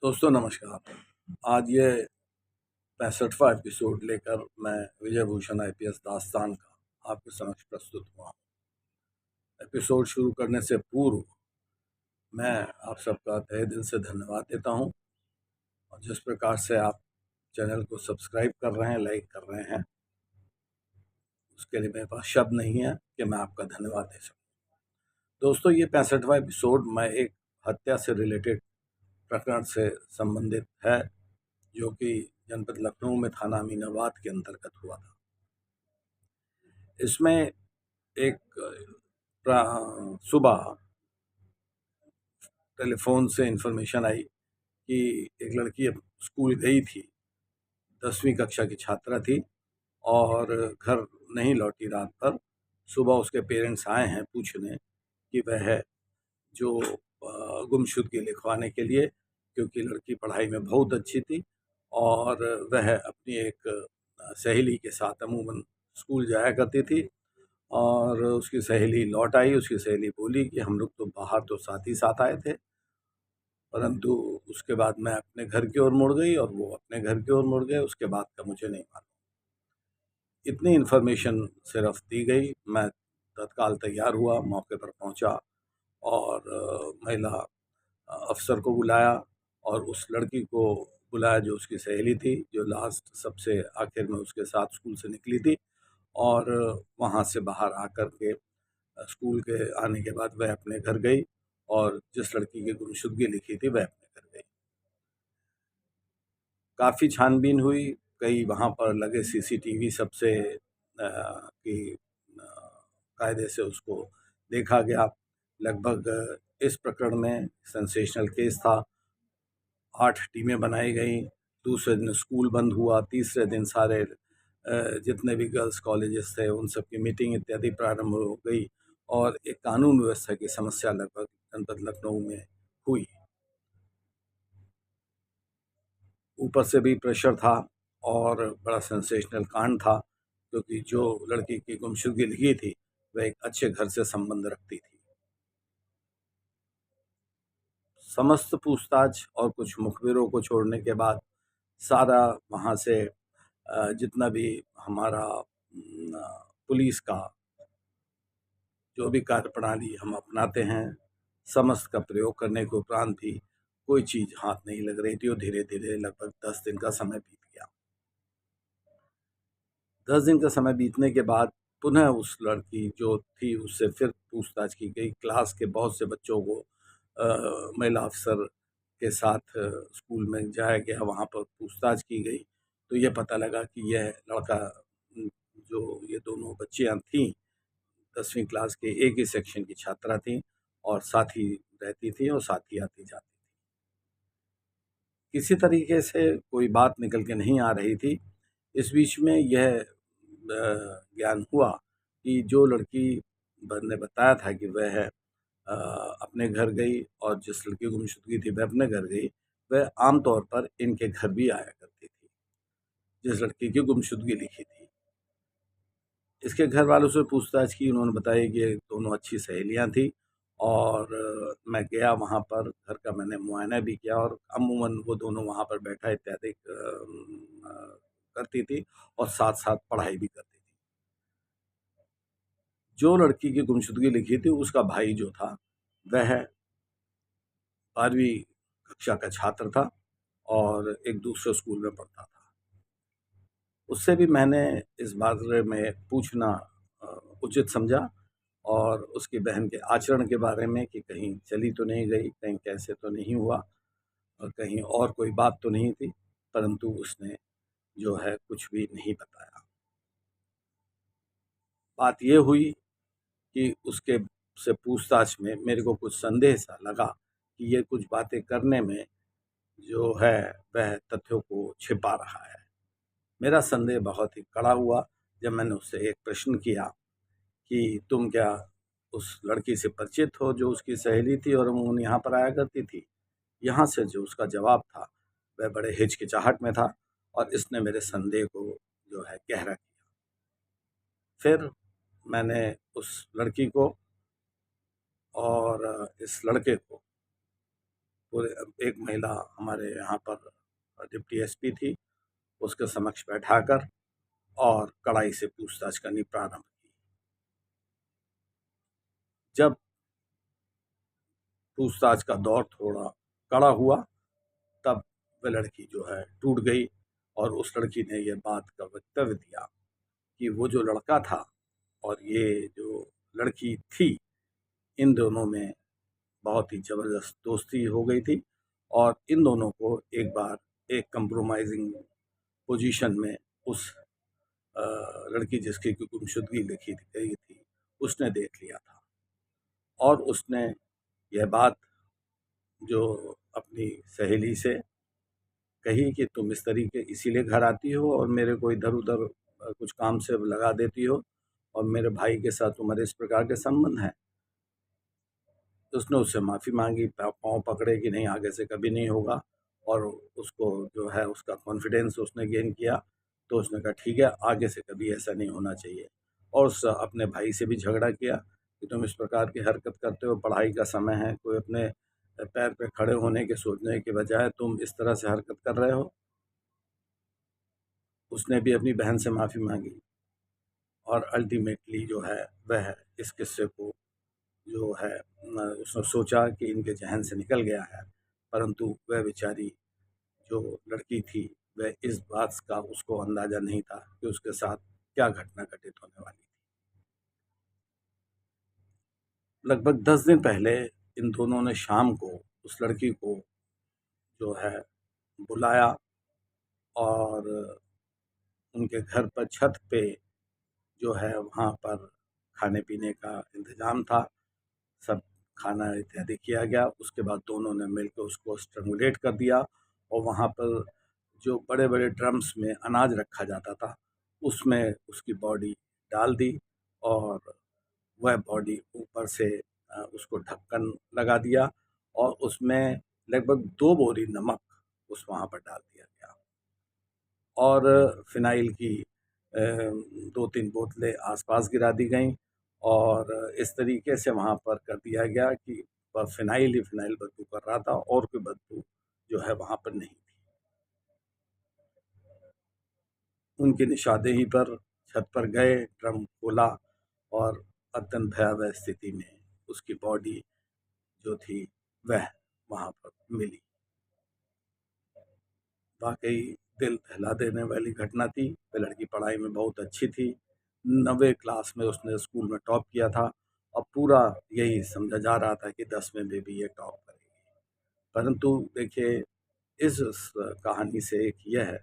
दोस्तों नमस्कार। आज ये 65वां एपिसोड लेकर मैं विजय भूषण आईपीएस दास्तान का आपके समक्ष प्रस्तुत हुआ हूँ। एपिसोड शुरू करने से पूर्व मैं आप सबका तहे दिल से धन्यवाद देता हूँ और जिस प्रकार से आप चैनल को सब्सक्राइब कर रहे हैं, लाइक कर रहे हैं, उसके लिए मेरे पास शब्द नहीं है कि मैं आपका धन्यवाद दे सकूँ। दोस्तों, ये 65वां एपिसोड मैं एक हत्या से रिलेटेड प्रकरण से संबंधित है, जो कि जनपद लखनऊ में थाना अमीनाबाद के अंतर्गत हुआ था। इसमें एक सुबह टेलीफोन से इन्फॉर्मेशन आई कि एक लड़की अब स्कूल गई थी, 10वीं कक्षा की छात्रा थी और घर नहीं लौटी रात भर। सुबह उसके पेरेंट्स आए हैं पूछने कि वह जो गुमशुदगी लिखवाने के लिए, क्योंकि लड़की पढ़ाई में बहुत अच्छी थी और वह अपनी एक सहेली के साथ अमूमन स्कूल जाया करती थी और उसकी सहेली लौट आई। उसकी सहेली बोली कि हम लोग तो बाहर तो साथ ही साथ आए थे, परंतु उसके बाद मैं अपने घर की ओर मुड़ गई और वो अपने घर की ओर मुड़ गए। उसके बाद का मुझे नहीं मालूम। इतनी इन्फॉर्मेशन सिर्फ दी गई। मैं तत्काल तैयार हुआ, मौके पर पहुंचा और महिला अफसर को बुलाया और उस लड़की को बुलाया जो उसकी सहेली थी, जो लास्ट सबसे आखिर में उसके साथ स्कूल से निकली थी। और वहाँ से बाहर आकर के स्कूल के आने के बाद वह अपने घर गई और जिस लड़की की गुमशुदगी लिखी थी वह अपने घर गई। काफ़ी छानबीन हुई, कई वहाँ पर लगे सीसीटीवी सबसे की कायदे से उसको देखा गया। लगभग इस प्रकरण में सेंसेशनल केस था। 8 टीमें बनाई गईं। दूसरे दिन स्कूल बंद हुआ। तीसरे दिन सारे जितने भी गर्ल्स कॉलेजेस थे उन सब की मीटिंग इत्यादि प्रारंभ हो गई और एक कानून व्यवस्था की समस्या लगभग जनपद लखनऊ में हुई। ऊपर से भी प्रेशर था और बड़ा सेंसेशनल कांड था, क्योंकि जो लड़की की गुमशुदगी लिखी थी वह एक अच्छे घर से संबंध रखती थी। समस्त पूछताछ और कुछ मुखबिरों को छोड़ने के बाद सारा वहाँ से जितना भी हमारा पुलिस का जो भी कार्यप्रणाली हम अपनाते हैं, समस्त का प्रयोग करने के उपरांत भी कोई चीज़ हाथ नहीं लग रही थी और धीरे धीरे लगभग 10 दिन का समय बीत गया। 10 दिन का समय बीतने के बाद पुनः उस लड़की जो थी उससे फिर पूछताछ की गई। क्लास के बहुत से बच्चों को महिला अफसर के साथ स्कूल में जाया गया, वहाँ पर पूछताछ की गई तो ये पता लगा कि यह लड़का जो ये दोनों बच्चियाँ थीं 10वीं क्लास के एक ही सेक्शन की छात्रा थीं और साथ ही रहती थी और साथ ही आती जाती थी। किसी तरीके से कोई बात निकल के नहीं आ रही थी। इस बीच में यह ज्ञान हुआ कि जो लड़की ने बताया था कि वह अपने घर गई और जिस लड़की की गुमशुदगी थी वह अपने घर गई, वह आमतौर पर इनके घर भी आया करती थी जिस लड़की की गुमशुदगी लिखी थी। इसके घर वालों से पूछताछ की, उन्होंने बताया कि ये दोनों अच्छी सहेलियां थी और मैं गया वहाँ पर, घर का मैंने मुआयना भी किया और अमूमन वो दोनों वहाँ पर बैठा इत्यादि करती थी और साथ साथ पढ़ाई भी करती थी। जो लड़की की गुमशुदगी लिखी थी उसका भाई जो था वह 12वीं कक्षा का छात्र था और एक दूसरे स्कूल में पढ़ता था। उससे भी मैंने इस बारे में पूछना अ, उचित समझा और उसकी बहन के आचरण के बारे में कि कहीं चली तो नहीं गई, कहीं कैसे तो नहीं हुआ और कहीं और कोई बात तो नहीं थी, परंतु उसने जो है कुछ भी नहीं बताया। बात ये हुई कि उसके से पूछताछ में मेरे को कुछ संदेह सा लगा कि ये कुछ बातें करने में जो है वह तथ्यों को छिपा रहा है। मेरा संदेह बहुत ही कड़ा हुआ जब मैंने उससे एक प्रश्न किया कि तुम क्या उस लड़की से परिचित हो जो उसकी सहेली थी और अमूमन यहाँ पर आया करती थी? यहाँ से जो उसका जवाब था वह बड़े हिचकिचाहट में था और इसने मेरे संदेह को जो है गहरा किया। फिर मैंने उस लड़की को और इस लड़के को पूरे एक महिला हमारे यहाँ पर डिप्टी एसपी थी, उसके समक्ष बैठाकर और कड़ाई से पूछताछ करनी प्रारंभ की। जब पूछताछ का दौर थोड़ा कड़ा हुआ, तब वह लड़की जो है टूट गई और उस लड़की ने यह बात का वक्तव्य दिया कि वो जो लड़का था और ये जो लड़की थी, इन दोनों में बहुत ही ज़बरदस्त दोस्ती हो गई थी और इन दोनों को एक बार एक कंप्रोमाइज़िंग पोजीशन में उस लड़की जिसकी गुमशुदगी लिखी गई थी, उसने देख लिया था और उसने यह बात जो अपनी सहेली से कही कि तुम इस तरीके इसीलिए घर आती हो और मेरे को इधर-उधर कुछ काम से लगा देती हो और मेरे भाई के साथ तुम्हारे इस प्रकार के संबंध हैं। उसने उससे माफ़ी मांगी, पाँव पकड़े कि नहीं आगे से कभी नहीं होगा और उसको जो है उसका कॉन्फिडेंस उसने गेन किया। तो उसने कहा ठीक है, आगे से कभी ऐसा नहीं होना चाहिए और अपने भाई से भी झगड़ा किया कि तुम इस प्रकार की हरकत करते हो, पढ़ाई का समय है, कोई अपने पैर पे खड़े होने के सोचने के बजाय तुम इस तरह से हरकत कर रहे हो। उसने भी अपनी बहन से माफ़ी मांगी और अल्टीमेटली जो है वह इस किस्से को जो है उसने सोचा कि इनके ज़हन से निकल गया है, परंतु वह बेचारी जो लड़की थी, वह इस बात का उसको अंदाज़ा नहीं था कि उसके साथ क्या घटना घटित होने वाली थी। लगभग 10 दिन पहले इन दोनों ने शाम को उस लड़की को जो है बुलाया और उनके घर पर छत पे जो है वहाँ पर खाने-पीने का इंतज़ाम था। सब खाना इत्यादि किया गया। उसके बाद दोनों ने मिलकर उसको स्ट्रैंगुलेट कर दिया और वहाँ पर जो बड़े-बड़े ड्रम्स में अनाज रखा जाता था, उसमें उसकी बॉडी डाल दी और वह बॉडी ऊपर से उसको ढक्कन लगा दिया और उसमें लगभग 2 बोरी नमक उस वहाँ पर डाल दिया गया और फ़िनाइल की 2-3 बोतलें आस-पास गिरा दी गईं और इस तरीके से वहाँ पर कर दिया गया कि फ़िनाइल ही फ़िनाइल बदबू कर रहा था और कोई बदबू जो है वहाँ पर नहीं थी। उनकी निशानदेही पर छत पर गए, ड्रम खोला और अत्यंत भयावह स्थिति में उसकी बॉडी जो थी वह वहाँ पर मिली। वाक़ई दिल दहला देने वाली घटना थी। वह लड़की पढ़ाई में बहुत अच्छी थी। 9वीं क्लास में उसने स्कूल में टॉप किया था और पूरा यही समझा जा रहा था कि 10वीं में भी ये टॉप करेगी। परंतु देखिए, इस कहानी से एक यह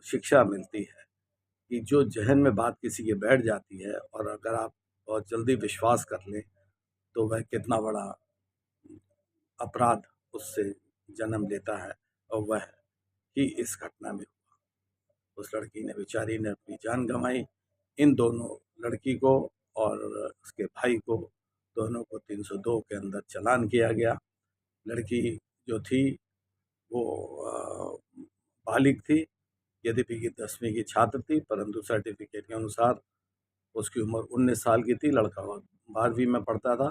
शिक्षा मिलती है कि जो ज़हन में बात किसी के बैठ जाती है और अगर आप बहुत जल्दी विश्वास कर लें, तो वह कितना बड़ा अपराध उससे जन्म लेता है और वह ही इस घटना में हुआ। उस लड़की ने बेचारी ने अपनी जान गंवाई। इन दोनों लड़की को और उसके भाई को दोनों को 302 के अंदर चालान किया गया। लड़की जो थी वो बालिग थी, यद्यपि कि 10वीं की छात्र थी, परंतु सर्टिफिकेट के अनुसार उसकी उम्र 19 साल की थी। लड़का 12वीं में पढ़ता था,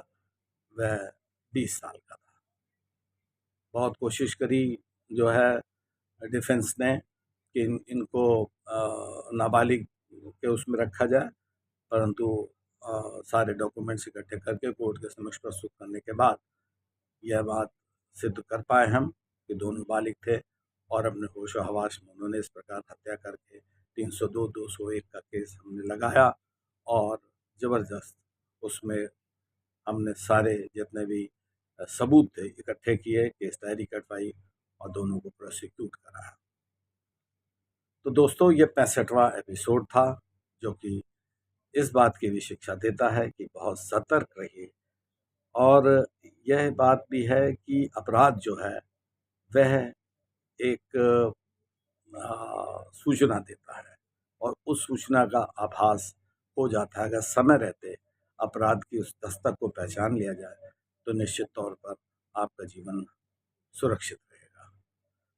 वह 20 साल का था। बहुत कोशिश करी जो है डिफेंस ने कि इनको नाबालिग के उसमें रखा जाए, परंतु सारे डॉक्यूमेंट्स इकट्ठे करके कोर्ट के समक्ष प्रस्तुत करने के बाद यह बात सिद्ध कर पाए हम कि दोनों बालिग थे और अपने होशो-हवास में उन्होंने इस प्रकार हत्या करके 302, 201 का केस हमने लगाया और ज़बरदस्त उसमें हमने सारे जितने भी सबूत थे इकट्ठे किए, केस डायरी कटवाई और दोनों को प्रोसिक्यूट कराया। तो दोस्तों, ये 65वां एपिसोड था, जो कि इस बात की भी शिक्षा देता है कि बहुत सतर्क रहिए और यह बात भी है कि अपराध जो है वह एक सूचना देता है और उस सूचना का आभास हो जाता है। अगर समय रहते अपराध की उस दस्तक को पहचान लिया जाए, तो निश्चित तौर पर आपका जीवन सुरक्षित रहेगा।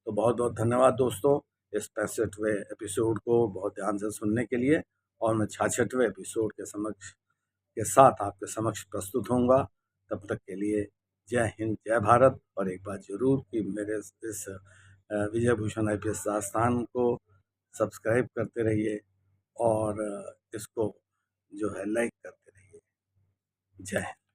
तो बहुत-बहुत धन्यवाद दोस्तों, इस 65वें एपिसोड को बहुत ध्यान से सुनने के लिए और मैं 66वें एपिसोड के साथ आपके समक्ष प्रस्तुत होऊँगा। तब तक के लिए जय हिंद, जय भारत। और एक बात ज़रूर कि मेरे इस विजय भूषण IPS संस्थान को सब्सक्राइब करते रहिए और इसको जो है लाइक करते रहिए। जय हिंद।